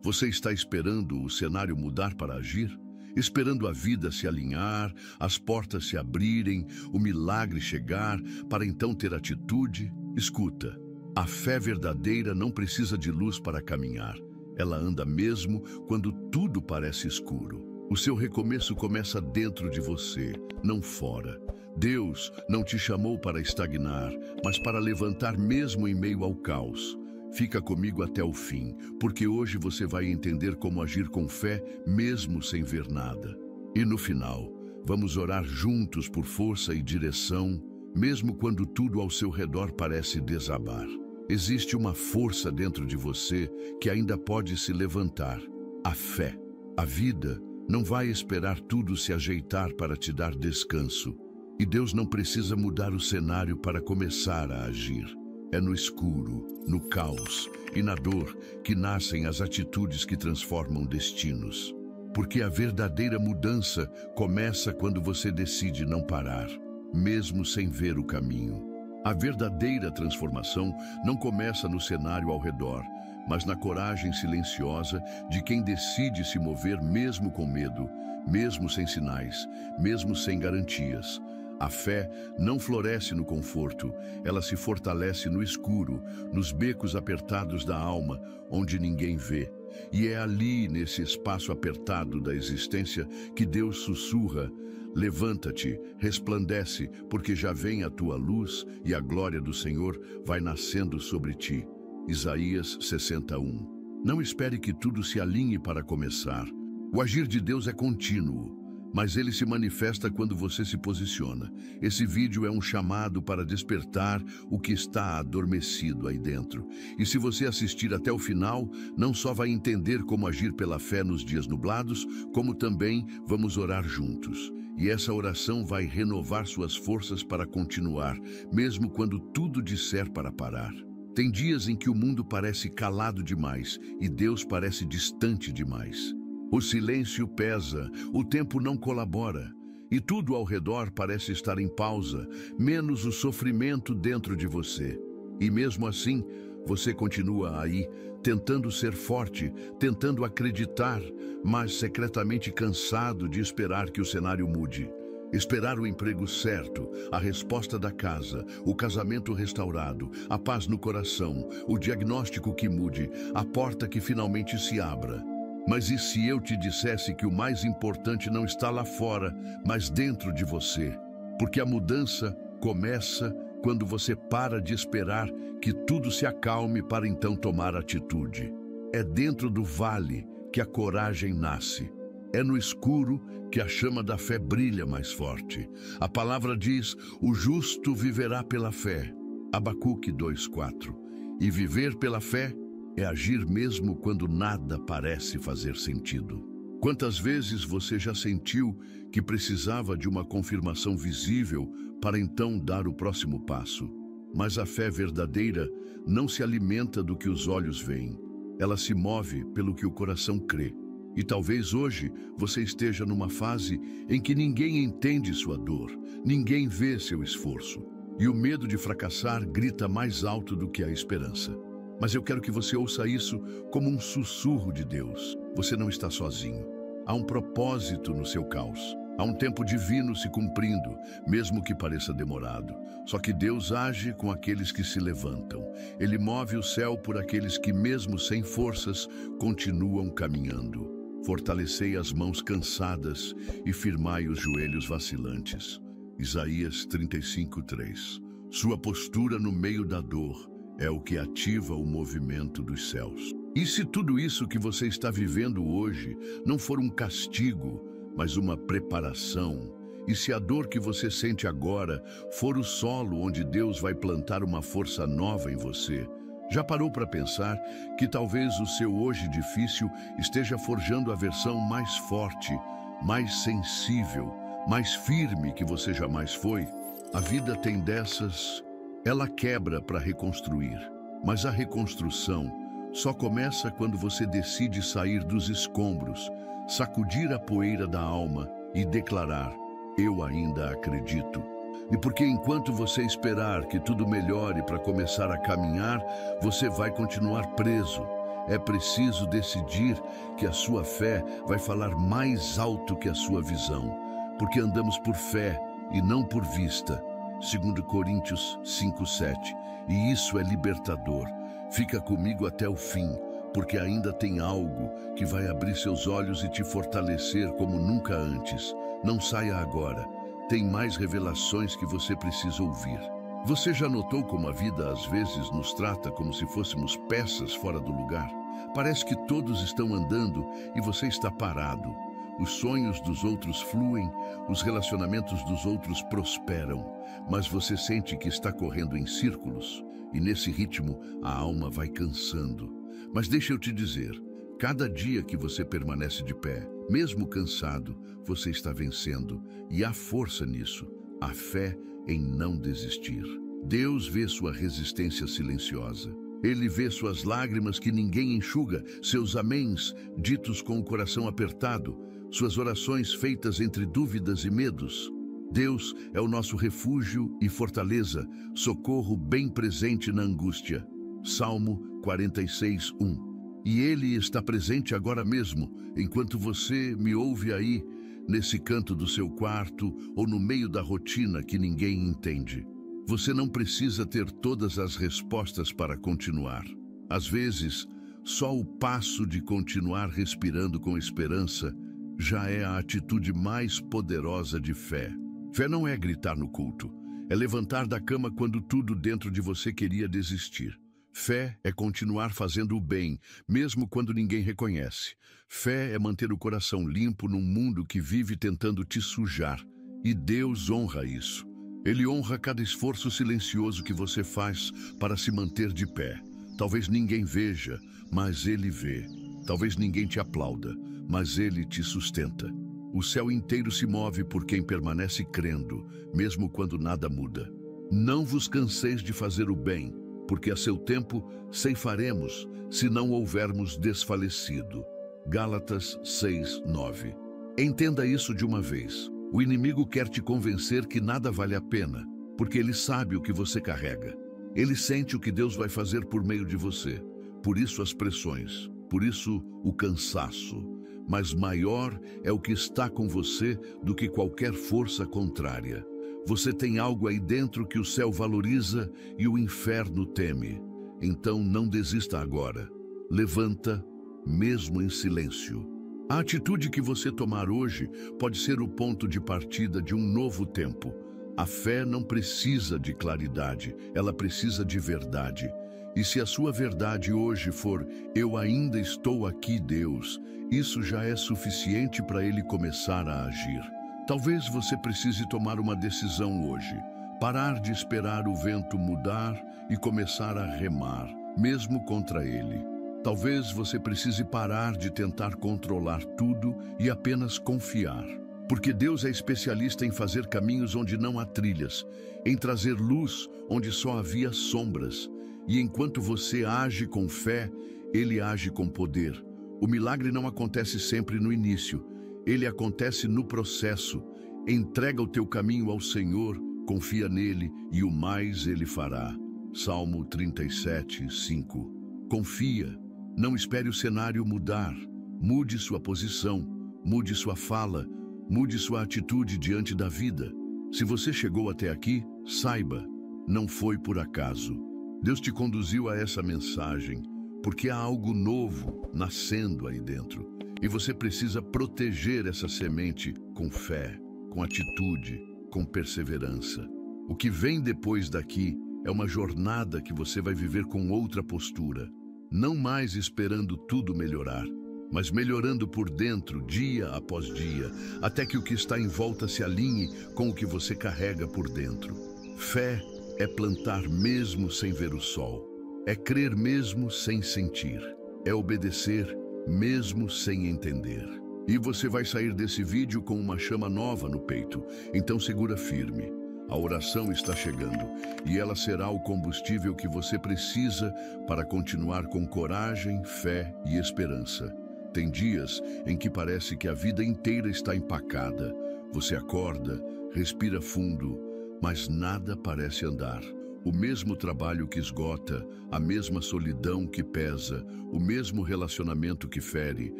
Você está esperando o cenário mudar para agir? Esperando a vida se alinhar, as portas se abrirem, o milagre chegar, para então ter atitude? Escuta, a fé verdadeira não precisa de luz para caminhar. Ela anda mesmo quando tudo parece escuro. O seu recomeço começa dentro de você, não fora. Deus não te chamou para estagnar, mas para levantar mesmo em meio ao caos. Fica comigo até o fim, porque hoje você vai entender como agir com fé, mesmo sem ver nada. E no final, vamos orar juntos por força e direção, mesmo quando tudo ao seu redor parece desabar. Existe uma força dentro de você que ainda pode se levantar. A fé. A vida não vai esperar tudo se ajeitar para te dar descanso. E Deus não precisa mudar o cenário para começar a agir. É no escuro, no caos e na dor que nascem as atitudes que transformam destinos. Porque a verdadeira mudança começa quando você decide não parar, mesmo sem ver o caminho. A verdadeira transformação não começa no cenário ao redor, mas na coragem silenciosa de quem decide se mover mesmo com medo, mesmo sem sinais, mesmo sem garantias. A fé não floresce no conforto, ela se fortalece no escuro, nos becos apertados da alma, onde ninguém vê. E é ali, nesse espaço apertado da existência, que Deus sussurra: levanta-te, resplandece, porque já vem a tua luz e a glória do Senhor vai nascendo sobre ti. Isaías 61. Não espere que tudo se alinhe para começar. O agir de Deus é contínuo, mas ele se manifesta quando você se posiciona. Esse vídeo é um chamado para despertar o que está adormecido aí dentro. E se você assistir até o final, não só vai entender como agir pela fé nos dias nublados, como também vamos orar juntos. E essa oração vai renovar suas forças para continuar, mesmo quando tudo disser para parar. Tem dias em que o mundo parece calado demais e Deus parece distante demais. O silêncio pesa, o tempo não colabora, e tudo ao redor parece estar em pausa, menos o sofrimento dentro de você. E mesmo assim, você continua aí, tentando ser forte, tentando acreditar, mas secretamente cansado de esperar que o cenário mude. Esperar o emprego certo, a resposta da casa, o casamento restaurado, a paz no coração, o diagnóstico que mude, a porta que finalmente se abra. Mas e se eu te dissesse que o mais importante não está lá fora, mas dentro de você? Porque a mudança começa quando você para de esperar que tudo se acalme para então tomar atitude. É dentro do vale que a coragem nasce. É no escuro que a chama da fé brilha mais forte. A palavra diz: o justo viverá pela fé. Abacuque 2:4. E viver pela fé é agir mesmo quando nada parece fazer sentido. Quantas vezes você já sentiu que precisava de uma confirmação visível para então dar o próximo passo? Mas a fé verdadeira não se alimenta do que os olhos veem. Ela se move pelo que o coração crê. E talvez hoje você esteja numa fase em que ninguém entende sua dor, ninguém vê seu esforço. E o medo de fracassar grita mais alto do que a esperança. Mas eu quero que você ouça isso como um sussurro de Deus. Você não está sozinho. Há um propósito no seu caos. Há um tempo divino se cumprindo, mesmo que pareça demorado. Só que Deus age com aqueles que se levantam. Ele move o céu por aqueles que, mesmo sem forças, continuam caminhando. Fortalecei as mãos cansadas e firmai os joelhos vacilantes. Isaías 35:3. Sua postura no meio da dor é o que ativa o movimento dos céus. E se tudo isso que você está vivendo hoje não for um castigo, mas uma preparação? E se a dor que você sente agora for o solo onde Deus vai plantar uma força nova em você? Já parou para pensar que talvez o seu hoje difícil esteja forjando a versão mais forte, mais sensível, mais firme que você jamais foi? A vida tem dessas. Ela quebra para reconstruir, mas a reconstrução só começa quando você decide sair dos escombros, sacudir a poeira da alma e declarar: eu ainda acredito. E porque enquanto você esperar que tudo melhore para começar a caminhar, você vai continuar preso. É preciso decidir que a sua fé vai falar mais alto que a sua visão, porque andamos por fé e não por vista. 2 Coríntios 5:7. E isso é libertador. Fica comigo até o fim, porque ainda tem algo que vai abrir seus olhos e te fortalecer como nunca antes. Não saia agora. Tem mais revelações que você precisa ouvir. Você já notou como a vida às vezes nos trata como se fôssemos peças fora do lugar? Parece que todos estão andando e você está parado. Os sonhos dos outros fluem, os relacionamentos dos outros prosperam, mas você sente que está correndo em círculos e nesse ritmo a alma vai cansando. Mas deixa eu te dizer, cada dia que você permanece de pé, mesmo cansado, você está vencendo e há força nisso, a fé em não desistir. Deus vê sua resistência silenciosa. Ele vê suas lágrimas que ninguém enxuga, seus améns ditos com o coração apertado, suas orações feitas entre dúvidas e medos. Deus é o nosso refúgio e fortaleza, socorro bem presente na angústia. Salmo 46:1. E Ele está presente agora mesmo, enquanto você me ouve aí, nesse canto do seu quarto ou no meio da rotina que ninguém entende. Você não precisa ter todas as respostas para continuar. Às vezes, só o passo de continuar respirando com esperança já é a atitude mais poderosa de fé. Fé não é gritar no culto, é levantar da cama quando tudo dentro de você queria desistir. Fé é continuar fazendo o bem, mesmo quando ninguém reconhece. Fé é manter o coração limpo num mundo que vive tentando te sujar. E Deus honra isso. Ele honra cada esforço silencioso que você faz para se manter de pé. Talvez ninguém veja, mas Ele vê. Talvez ninguém te aplauda, mas Ele te sustenta. O céu inteiro se move por quem permanece crendo, mesmo quando nada muda. Não vos canseis de fazer o bem, porque a seu tempo ceifaremos, se não houvermos desfalecido. Gálatas 6:9. Entenda isso de uma vez. O inimigo quer te convencer que nada vale a pena, porque ele sabe o que você carrega. Ele sente o que Deus vai fazer por meio de você. Por isso as pressões, por isso o cansaço. Mas maior é o que está com você do que qualquer força contrária. Você tem algo aí dentro que o céu valoriza e o inferno teme. Então não desista agora. Levanta, mesmo em silêncio. A atitude que você tomar hoje pode ser o ponto de partida de um novo tempo. A fé não precisa de claridade, ela precisa de verdade. E se a sua verdade hoje for, eu ainda estou aqui, Deus, isso já é suficiente para Ele começar a agir. Talvez você precise tomar uma decisão hoje, parar de esperar o vento mudar e começar a remar, mesmo contra ele. Talvez você precise parar de tentar controlar tudo e apenas confiar. Porque Deus é especialista em fazer caminhos onde não há trilhas, em trazer luz onde só havia sombras. E enquanto você age com fé, Ele age com poder. O milagre não acontece sempre no início, ele acontece no processo. Entrega o teu caminho ao Senhor, confia nele e o mais Ele fará. Salmo 37:5. Confia. Não espere o cenário mudar. Mude sua posição, mude sua fala, mude sua atitude diante da vida. Se você chegou até aqui, saiba, não foi por acaso. Deus te conduziu a essa mensagem porque há algo novo nascendo aí dentro. E você precisa proteger essa semente com fé, com atitude, com perseverança. O que vem depois daqui é uma jornada que você vai viver com outra postura. Não mais esperando tudo melhorar, mas melhorando por dentro, dia após dia, até que o que está em volta se alinhe com o que você carrega por dentro. Fé é plantar mesmo sem ver o sol, é crer mesmo sem sentir, é obedecer mesmo sem entender. E você vai sair desse vídeo com uma chama nova no peito, então segura firme. A oração está chegando e ela será o combustível que você precisa para continuar com coragem, fé e esperança. Tem dias em que parece que a vida inteira está empacada. Você acorda, respira fundo, mas nada parece andar. O mesmo trabalho que esgota, a mesma solidão que pesa, o mesmo relacionamento que fere,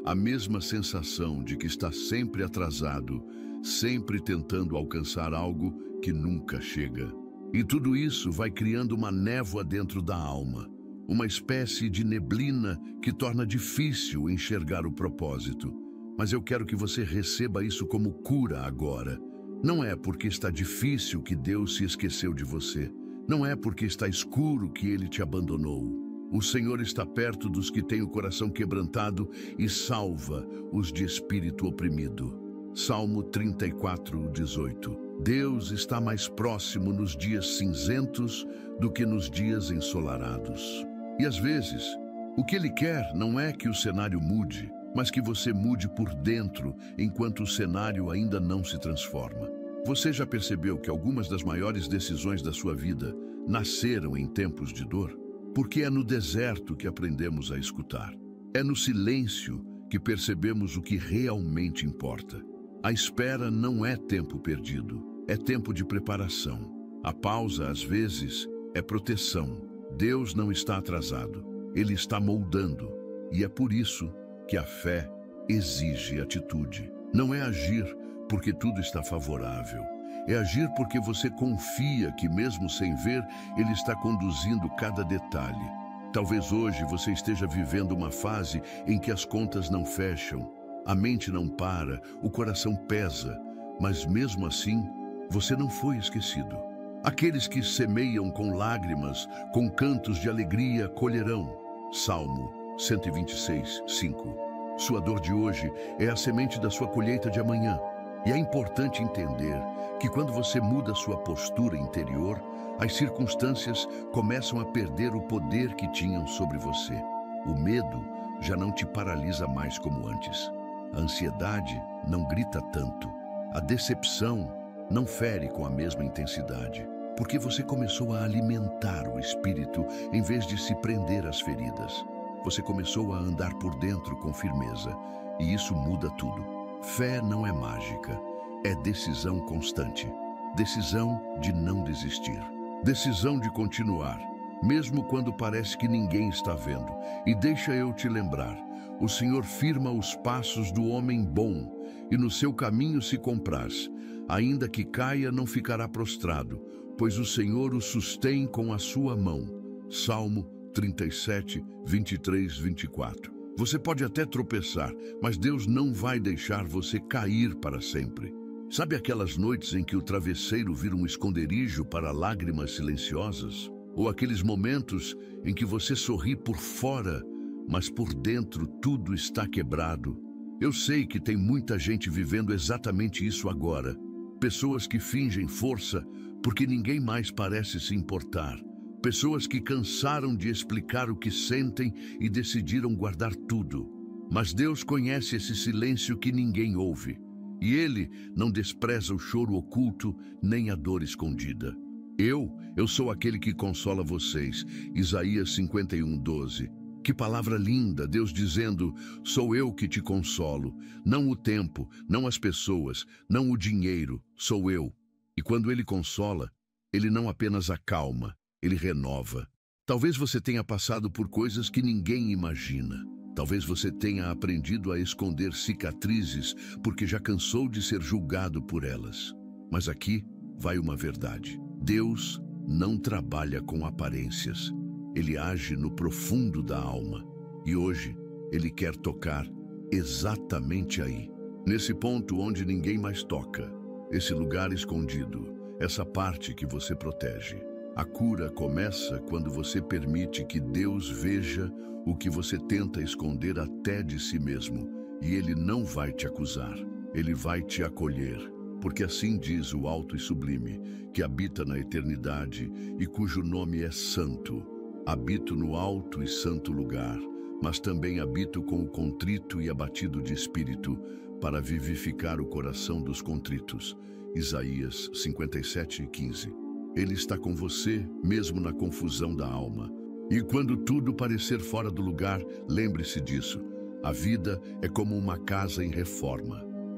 a mesma sensação de que está sempre atrasado, sempre tentando alcançar algo que nunca chega. E tudo isso vai criando uma névoa dentro da alma, uma espécie de neblina que torna difícil enxergar o propósito. Mas eu quero que você receba isso como cura agora. Não é porque está difícil que Deus se esqueceu de você. Não é porque está escuro que Ele te abandonou. O Senhor está perto dos que têm o coração quebrantado e salva os de espírito oprimido. Salmo 34:18. Deus está mais próximo nos dias cinzentos do que nos dias ensolarados. E às vezes, o que Ele quer não é que o cenário mude, mas que você mude por dentro enquanto o cenário ainda não se transforma. Você já percebeu que algumas das maiores decisões da sua vida nasceram em tempos de dor? Porque é no deserto que aprendemos a escutar. É no silêncio que percebemos o que realmente importa. A espera não é tempo perdido, é tempo de preparação. A pausa, às vezes, é proteção. Deus não está atrasado, Ele está moldando. E é por isso que a fé exige atitude. Não é agir porque tudo está favorável. É agir porque você confia que, mesmo sem ver, Ele está conduzindo cada detalhe. Talvez hoje você esteja vivendo uma fase em que as contas não fecham, a mente não para, o coração pesa, mas mesmo assim, você não foi esquecido. Aqueles que semeiam com lágrimas, com cantos de alegria, colherão. Salmo 126:5. Sua dor de hoje é a semente da sua colheita de amanhã. E é importante entender que quando você muda sua postura interior, as circunstâncias começam a perder o poder que tinham sobre você. O medo já não te paralisa mais como antes. A ansiedade não grita tanto. A decepção não fere com a mesma intensidade, porque você começou a alimentar o espírito em vez de se prender às feridas. Você começou a andar por dentro com firmeza, e isso muda tudo. Fé não é mágica, é decisão constante. Decisão de não desistir. Decisão de continuar, mesmo quando parece que ninguém está vendo. E deixa eu te lembrar, o Senhor firma os passos do homem bom, e no seu caminho se compraz. Ainda que caia, não ficará prostrado, pois o Senhor o sustém com a sua mão. Salmo 37:23-24. Você pode até tropeçar, mas Deus não vai deixar você cair para sempre. Sabe aquelas noites em que o travesseiro vira um esconderijo para lágrimas silenciosas? Ou aqueles momentos em que você sorri por fora, mas por dentro tudo está quebrado? Eu sei que tem muita gente vivendo exatamente isso agora. Pessoas que fingem força porque ninguém mais parece se importar. Pessoas que cansaram de explicar o que sentem e decidiram guardar tudo. Mas Deus conhece esse silêncio que ninguém ouve. E Ele não despreza o choro oculto nem a dor escondida. Eu sou aquele que consola vocês. Isaías 51:12. Que palavra linda, Deus dizendo, sou eu que te consolo. Não o tempo, não as pessoas, não o dinheiro, sou eu. E quando Ele consola, Ele não apenas acalma, Ele renova. Talvez você tenha passado por coisas que ninguém imagina. Talvez você tenha aprendido a esconder cicatrizes porque já cansou de ser julgado por elas. Mas aqui vai uma verdade. Deus não trabalha com aparências. Ele age no profundo da alma. E hoje, Ele quer tocar exatamente aí. Nesse ponto onde ninguém mais toca. Esse lugar escondido. Essa parte que você protege. A cura começa quando você permite que Deus veja o que você tenta esconder até de si mesmo. E Ele não vai te acusar, Ele vai te acolher. Porque assim diz o alto e sublime, que habita na eternidade e cujo nome é santo. Habito no alto e santo lugar, mas também habito com o contrito e abatido de espírito, para vivificar o coração dos contritos. Isaías 57:15. Ele está com você, mesmo na confusão da alma. E quando tudo parecer fora do lugar, lembre-se disso. A vida é como uma casa em reforma.